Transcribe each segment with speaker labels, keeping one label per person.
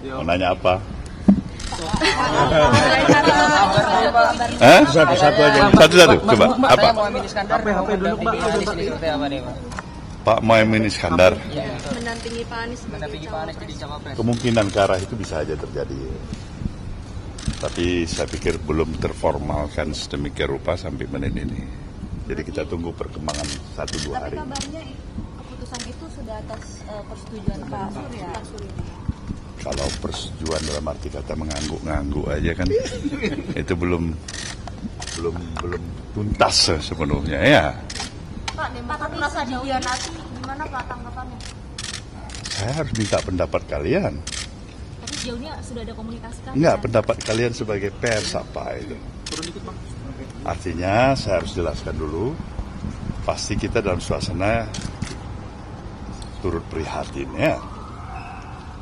Speaker 1: Mau nanya apa?
Speaker 2: Satu-satu aja.
Speaker 1: Satu-satu, coba. Apa? Pak Muhaimin Iskandar.
Speaker 3: Mendampingi Pak Anies
Speaker 4: jadi cawapres.
Speaker 1: Kemungkinan ke arah itu bisa aja terjadi. Tapi saya pikir belum terformalkan sedemikian rupa sampai menit ini. Jadi kita tunggu perkembangan 1-2 hari.
Speaker 3: Tapi kabarnya keputusan itu sudah atas persetujuan Pak Surya.
Speaker 1: Kalau persetujuan dalam arti kata mengangguk-ngangguk aja kan itu belum tuntas sepenuhnya ya.
Speaker 3: Pak, Demokrat merasa dihianati, gimana Pak tanggapannya?
Speaker 1: Saya harus minta pendapat kalian.
Speaker 3: Tapi sejauh ini sudah ada komunikasi kan?
Speaker 1: Enggak, pendapat kalian sebagai pers apa itu. Artinya saya harus jelaskan dulu. Pasti kita dalam suasana turut prihatin ya.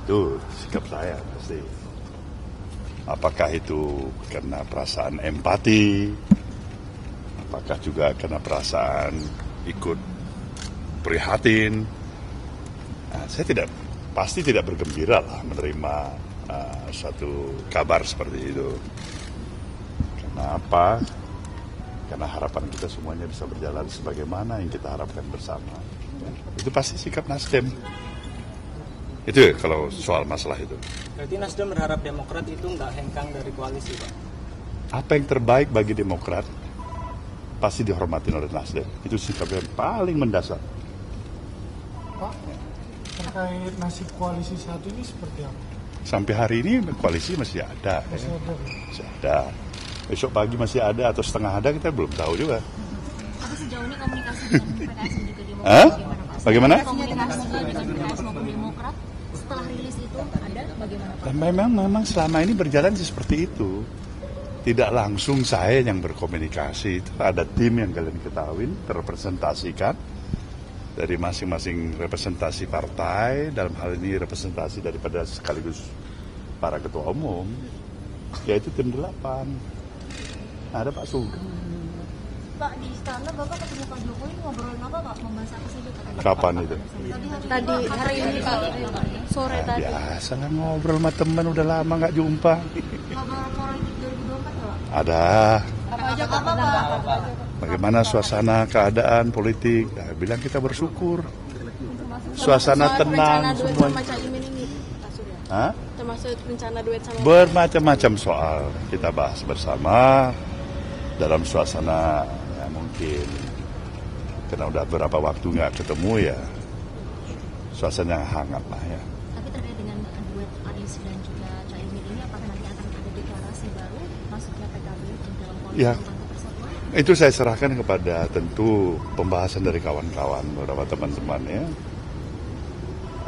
Speaker 1: Itu sikap saya pasti. Apakah itu karena perasaan empati? Apakah juga karena perasaan ikut prihatin? Nah, saya pasti tidak bergembira lah menerima suatu kabar seperti itu. Karena apa? Karena harapan kita semuanya bisa berjalan sebagaimana yang kita harapkan bersama. Itu pasti sikap Nasdem. Itu ya, kalau soal masalah itu.
Speaker 4: Berarti Nasdem berharap Demokrat itu nggak hengkang dari koalisi, Pak?
Speaker 1: Apa yang terbaik bagi Demokrat pasti dihormati oleh Nasdem. Itu sikap yang paling mendasar.
Speaker 2: Pak, terkait nasib koalisi saat ini seperti apa?
Speaker 1: Sampai hari ini koalisi masih ada.
Speaker 2: Masih ada.
Speaker 1: Masih ada. Besok pagi masih ada atau setengah ada kita belum tahu juga.
Speaker 3: Tapi sejauh ini komunikasi dengan PKS dan juga Demokrat
Speaker 1: Hah?
Speaker 3: bagaimana Pak?
Speaker 1: Bagaimana?
Speaker 3: Komunikasi dengan PKS maupun Demokrat setelah rilis itu ada bagaimana Pak?
Speaker 1: Dan memang selama ini berjalan seperti itu. Tidak langsung saya yang berkomunikasi. Itu ada tim yang kalian ketahui terrepresentasikan dari masing-masing representasi partai, dalam hal ini representasi daripada sekaligus para ketua umum, yaitu tim 8. Ada Pak Sugeng.
Speaker 3: Pak, di istana Bapak ketemu Pak Jokowi ngobrolin apa Pak? Membahas apa saja Pak?
Speaker 1: Kapan itu?
Speaker 3: Tadi hari ini Pak, sore tadi.
Speaker 1: Biasa lah ngobrol sama teman, udah lama nggak jumpa.
Speaker 3: Ngobrol politik 2024 Pak?
Speaker 1: Ada.
Speaker 3: Apa aja Pak?
Speaker 1: Bagaimana suasana keadaan politik? Nah, bilang kita bersyukur. Suasana tenang semuanya. Hah?
Speaker 3: Termasuk rencana duet sama
Speaker 1: Bermacam-macam soal kita bahas bersama dalam suasana ya mungkin karena udah beberapa waktu nggak ketemu ya suasana yang hangat lah ya.
Speaker 3: Tapi terkait dengan duet Anies dan juga Caimin ini apakah nanti akan ada deklarasi baru masuknya PKB dalam koalisi
Speaker 1: Ya.
Speaker 3: Bangsa Persatuan?
Speaker 1: Itu saya serahkan kepada tentu pembahasan dari kawan-kawan beberapa teman-teman ya.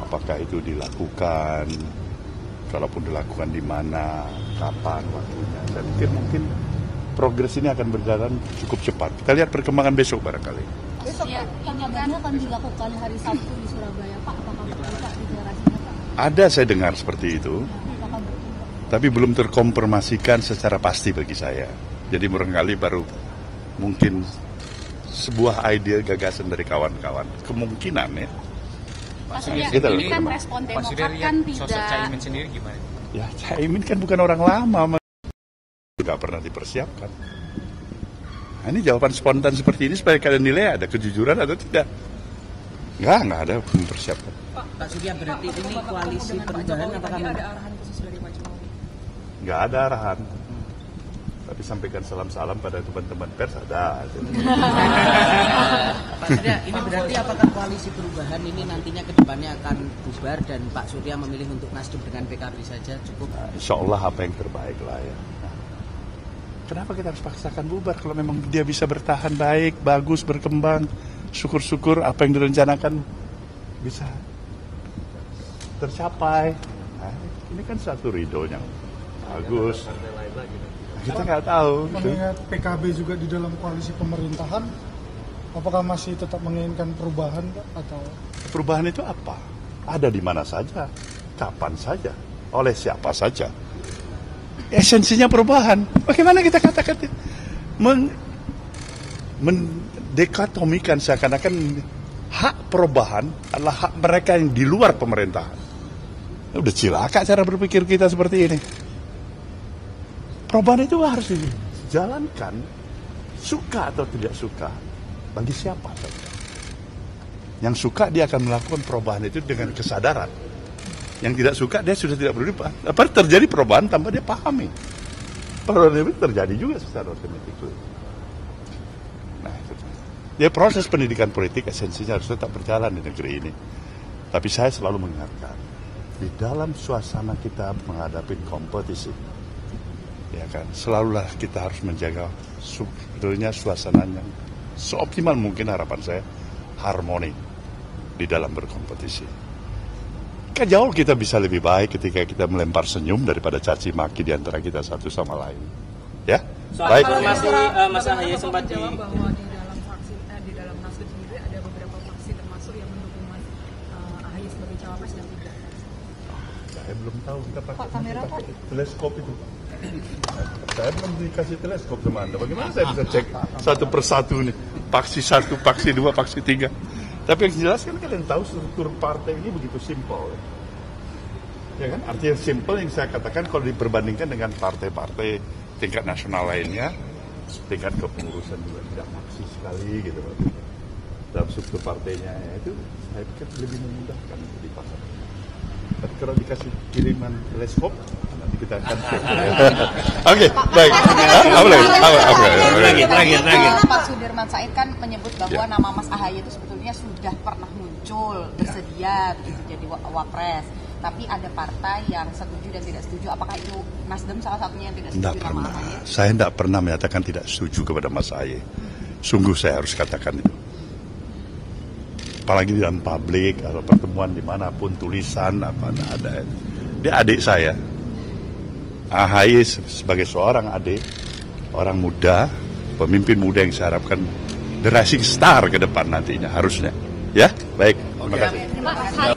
Speaker 1: Apakah itu dilakukan, kalaupun dilakukan di mana, kapan waktunya. Saya pikir mungkin progres ini akan berjalan cukup cepat. Kita lihat perkembangan besok barangkali.
Speaker 3: Besok ya, kabarnya akan dilakukan hari Sabtu di Surabaya Pak. Apakah betul Pak deklarasinya Pak?
Speaker 1: Ada saya dengar seperti itu,
Speaker 3: Apakah betul?
Speaker 1: tapi belum terkonfirmasikan secara pasti bagi saya. Jadi barangkali baru mungkin sebuah ide gagasan dari kawan-kawan. Kemungkinan ya.
Speaker 5: Pak Surya,
Speaker 1: Gitu loh.
Speaker 5: ini kan respon Demokrat kan
Speaker 4: sosok
Speaker 5: tidak.
Speaker 4: Caimin sendiri gimana?
Speaker 1: Ya Caimin kan bukan orang lama, nggak pernah dipersiapkan. Nah, ini jawaban spontan seperti ini supaya kalian nilai ada kejujuran atau tidak. Nggak ada mempersiapkan.
Speaker 6: Pak Surya, berarti ini koalisi perubahan apakah
Speaker 4: Ada arahan khusus dari Pak Jokowi?
Speaker 1: Nggak ada arahan. Tapi sampaikan salam-salam pada teman-teman pers ada.
Speaker 6: Pak Surya, ini berarti apakah koalisi perubahan ini nantinya ke depannya akan bubar dan Pak Surya memilih untuk nasdem dengan PKB saja cukup?
Speaker 1: Nah, insya Allah apa yang terbaik lah ya. Nah, kenapa kita harus paksakan bubar kalau memang dia bisa bertahan baik, bagus, berkembang, syukur-syukur apa yang direncanakan bisa tercapai. Nah, ini kan satu ridhonya bagus. Kita nggak tahu.
Speaker 2: Mengingat PKB juga di dalam koalisi pemerintahan, apakah masih tetap menginginkan perubahan Pak? Atau
Speaker 1: Perubahan itu apa? Ada di mana saja, kapan saja, oleh siapa saja. Esensinya perubahan. Bagaimana kita katakan mendikotomikan seakan-akan hak perubahan adalah hak mereka yang di luar pemerintahan. Udah cilaka cara berpikir kita seperti ini. Perubahan itu harus dijalankan, suka atau tidak suka, bagi siapa saja. Yang suka dia akan melakukan perubahan itu dengan kesadaran. Yang tidak suka dia sudah tidak perlu. Apa terjadi perubahan tanpa dia pahami. Perubahan itu terjadi juga secara otomatis. Nah, itu. Ya, proses pendidikan politik esensinya harus tetap berjalan di negeri ini. Tapi saya selalu mengingatkan, di dalam suasana kita menghadapi kompetisi, ya kan, selalulah kita harus menjaga sebetulnya suasananya seoptimal mungkin, harapan saya harmoni di dalam berkompetisi. Jauh kita bisa lebih baik ketika kita melempar senyum daripada caci maki di antara kita satu sama lain. Ya,
Speaker 4: soal
Speaker 1: baik.
Speaker 4: Mas Ahaye sempat
Speaker 5: jawab bahwa di dalam fraksi di dalam Nasdem sendiri ada beberapa fraksi termasuk yang mendukung Mas Ahaye sebagai cawapres dan tidak.
Speaker 1: Saya belum tahu kita
Speaker 5: Pak, kamera, Pak.
Speaker 1: teleskop itu. Saya belum dikasih teleskop sama Anda. Bagaimana saya bisa cek satu persatu nih? Paksi 1, paksi 2, paksi 3. Tapi yang jelas kan kalian tahu struktur partai ini begitu simpel. Ya kan? Artinya simpel yang saya katakan kalau diperbandingkan dengan partai-partai tingkat nasional lainnya, tingkat kepengurusan juga tidak maksimal sekali gitu. Dalam struktur partainya itu saya pikir lebih memudahkan untuk dipasang. Tapi kalau dikasih kiriman teleskop, nanti kita akan cek. Oke, baik.
Speaker 7: Terakhir. Pak Sudirman Said kan menyebut bahwa nama Mas Ahaye itu sebetulnya sudah pernah muncul, bersedia jadi wapres. Tapi ada partai yang setuju dan tidak setuju. Apakah itu Nasdem salah satunya yang tidak setuju nama Ahaye?
Speaker 1: Saya tidak pernah menyatakan tidak setuju kepada Mas Ahaye. Sungguh saya harus katakan itu. Apalagi di dalam publik atau pertemuan dimanapun, tulisan apa ada. Dia adik saya. Ahaye sebagai seorang adik, orang muda, pemimpin muda yang saya harapkan the rising star ke depan nantinya harusnya. Ya, baik. Terima kasih.